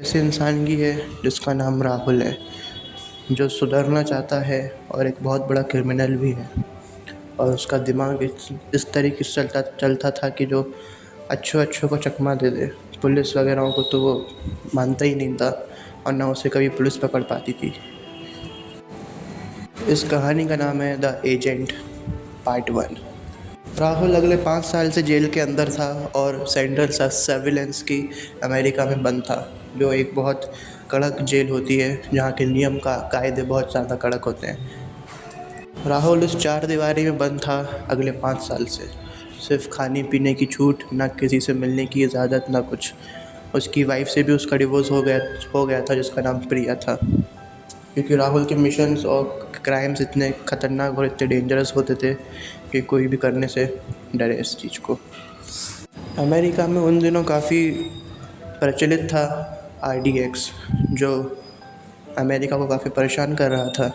ऐसे इंसान की है जिसका नाम राहुल है, जो सुधरना चाहता है और एक बहुत बड़ा क्रिमिनल भी है। और उसका दिमाग इस तरीके से चलता चलता था कि जो अच्छों अच्छों को चकमा दे दे। पुलिस वगैरह को तो वो मानता ही नहीं था और ना उसे कभी पुलिस पकड़ पाती थी। इस कहानी का नाम है द एजेंट पार्ट 1। राहुल अगले 5 साल से जेल के अंदर था और सेंट्रल सर्विलेंस की अमेरिका में बंद था, जो एक बहुत कड़क जेल होती है जहाँ के नियम का कायदे बहुत ज़्यादा कड़क होते हैं। राहुल इस 4 दीवारी में बंद था अगले 5 साल से। सिर्फ खाने पीने की छूट, ना किसी से मिलने की इजाज़त, ना कुछ। उसकी वाइफ से भी उसका डिवोर्स हो गया था, जिसका नाम प्रिया था। क्योंकि राहुल के मिशंस और क्राइम्स इतने ख़तरनाक और इतने डेंजरस होते थे कि कोई भी करने से डरे इस चीज़ को। अमेरिका में उन दिनों काफ़ी प्रचलित था RDX, जो अमेरिका को काफ़ी परेशान कर रहा था।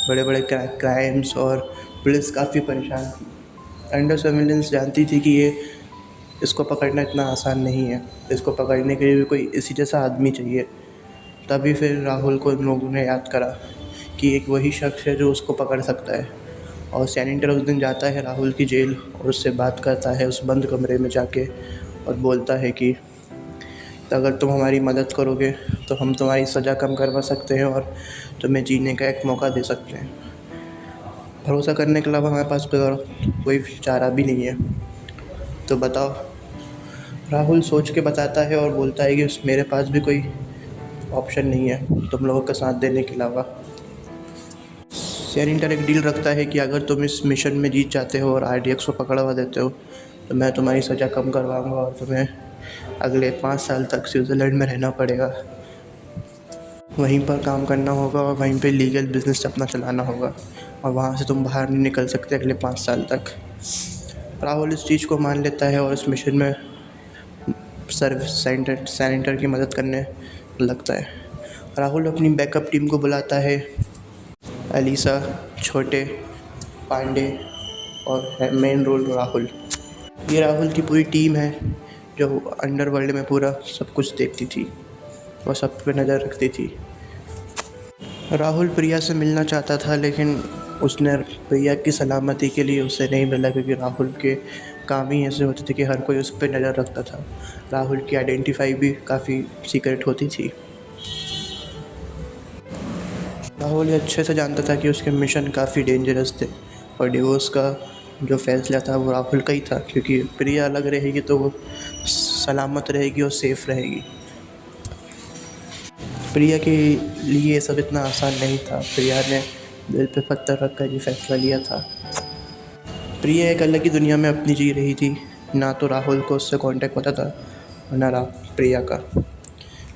बड़े बड़े क्राइम्स और पुलिस काफ़ी परेशान थी। अंडर सर्विलेंस जानती थी कि ये इसको पकड़ना इतना आसान नहीं है, इसको पकड़ने के लिए भी कोई इसी जैसा आदमी चाहिए। तभी फिर राहुल को इन लोगों ने याद करा कि एक वही शख्स है जो उसको पकड़ सकता है। और सैनिटर उस दिन जाता है राहुल की जेल और उससे बात करता है उस बंद कमरे में जाके, और बोलता है कि अगर तुम हमारी मदद करोगे तो हम तुम्हारी सज़ा कम करवा सकते हैं और तुम्हें जीने का एक मौका दे सकते हैं। भरोसा करने के अलावा हमारे पास कोई चारा भी नहीं है। तो बताओ। राहुल सोच के बताता है और बोलता है कि मेरे पास भी कोई ऑप्शन नहीं है तुम लोगों का साथ देने के अलावा। सैनिटर एक डील रखता है कि अगर तुम इस मिशन में जीत जाते हो और RDX को पकड़वा देते हो तो मैं तुम्हारी सज़ा कम करवाऊँगा और तुम्हें अगले 5 साल तक स्विट्ज़रलैंड में रहना पड़ेगा। वहीं पर काम करना होगा और वहीं पे लीगल बिजनेस अपना चलाना होगा, और वहाँ से तुम बाहर नहीं निकल सकते अगले 5 साल तक। राहुल इस चीज़ को मान लेता है और इस मिशन में सैनिटर की मदद करने लगता है। राहुल अपनी बैकअप टीम को बुलाता है, अलीसा, छोटे, पांडे और है मेन रोल राहुल। ये राहुल की पूरी टीम है जो अंडरवर्ल्ड में पूरा सब कुछ देखती थी और सब पे नज़र रखती थी। राहुल प्रिया से मिलना चाहता था, लेकिन उसने प्रिया की सलामती के लिए उससे नहीं मिला, क्योंकि राहुल के काम ही ऐसे होते थे कि हर कोई उस पर नज़र रखता था। राहुल की आइडेंटिफाई भी काफ़ी सीक्रेट होती थी। राहुल ये अच्छे से जानता था कि उसके मिशन काफ़ी डेंजरस थे और डिवोर्स का जो फैसला था वो राहुल का ही था, क्योंकि प्रिया अलग रहेगी तो वो सलामत रहेगी और सेफ़ रहेगी। प्रिया के लिए ये सब इतना आसान नहीं था। प्रिया ने दिल पे पत्थर रख कर ये फैसला लिया था। प्रिया एक अलग ही दुनिया में अपनी जी रही थी। ना तो राहुल को उससे कांटेक्ट होता था और ना प्रिया का।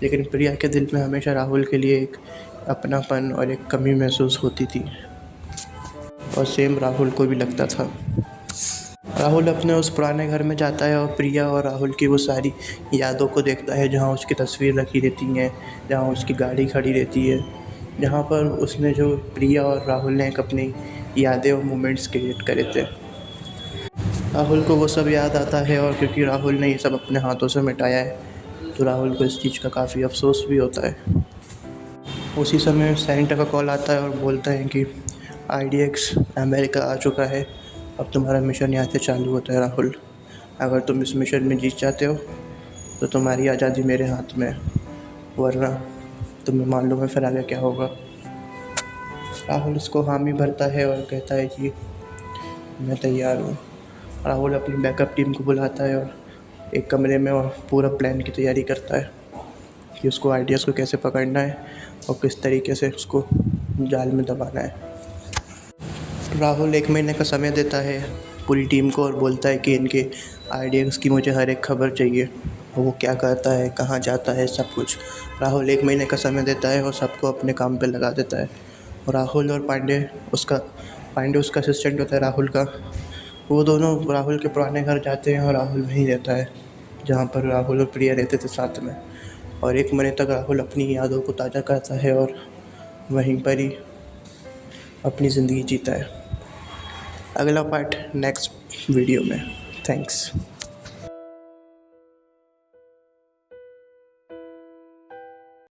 लेकिन प्रिया के दिल में हमेशा राहुल के लिए एक अपनापन और एक कमी महसूस होती थी, और सेम राहुल को भी लगता था। राहुल अपने उस पुराने घर में जाता है और प्रिया और राहुल की वो सारी यादों को देखता है, जहाँ उसकी तस्वीर रखी रहती हैं, जहाँ उसकी गाड़ी खड़ी रहती है, जहाँ पर उसने जो प्रिया और राहुल ने एक अपनी यादें और मोमेंट्स क्रिएट करे थे। राहुल को वो सब याद आता है, और क्योंकि राहुल ने ये सब अपने हाथों से मिटाया है तो राहुल को इस चीज़ का काफ़ी अफसोस भी होता है। उसी समय सैनिटर का कॉल आता है और बोलता है कि RDX अमेरिका आ चुका है, अब तुम्हारा मिशन यहाँ से चालू होता है राहुल। अगर तुम इस मिशन में जीत जाते हो तो तुम्हारी आज़ादी मेरे हाथ में है, वरना तुम्हें मालूम है फिर आगे क्या होगा। राहुल उसको हामी भरता है और कहता है कि मैं तैयार हूँ। राहुल अपनी बैकअप टीम को बुलाता है और एक कमरे में और पूरा प्लान की तैयारी करता है कि उसको RDX को कैसे पकड़ना है और किस तरीके से उसको जाल में दबाना है। राहुल 1 महीने का समय देता है पूरी टीम को और बोलता है कि इनके RDX की मुझे हर एक खबर चाहिए, वो क्या करता है, कहाँ जाता है, सब कुछ। राहुल 1 महीने का समय देता है और सबको अपने काम पे लगा देता है। और राहुल और पांडे उसका असिस्टेंट होता है राहुल का। वो दोनों राहुल के पुराने घर जाते हैं और राहुल वहीं रहता है जहाँ पर राहुल और प्रिया रहते थे साथ में। और 1 महीने तक राहुल अपनी यादों को ताज़ा करता है और वहीं पर ही अपनी ज़िंदगी जीता है। अगला पार्ट नेक्स्ट वीडियो में। थैंक्स।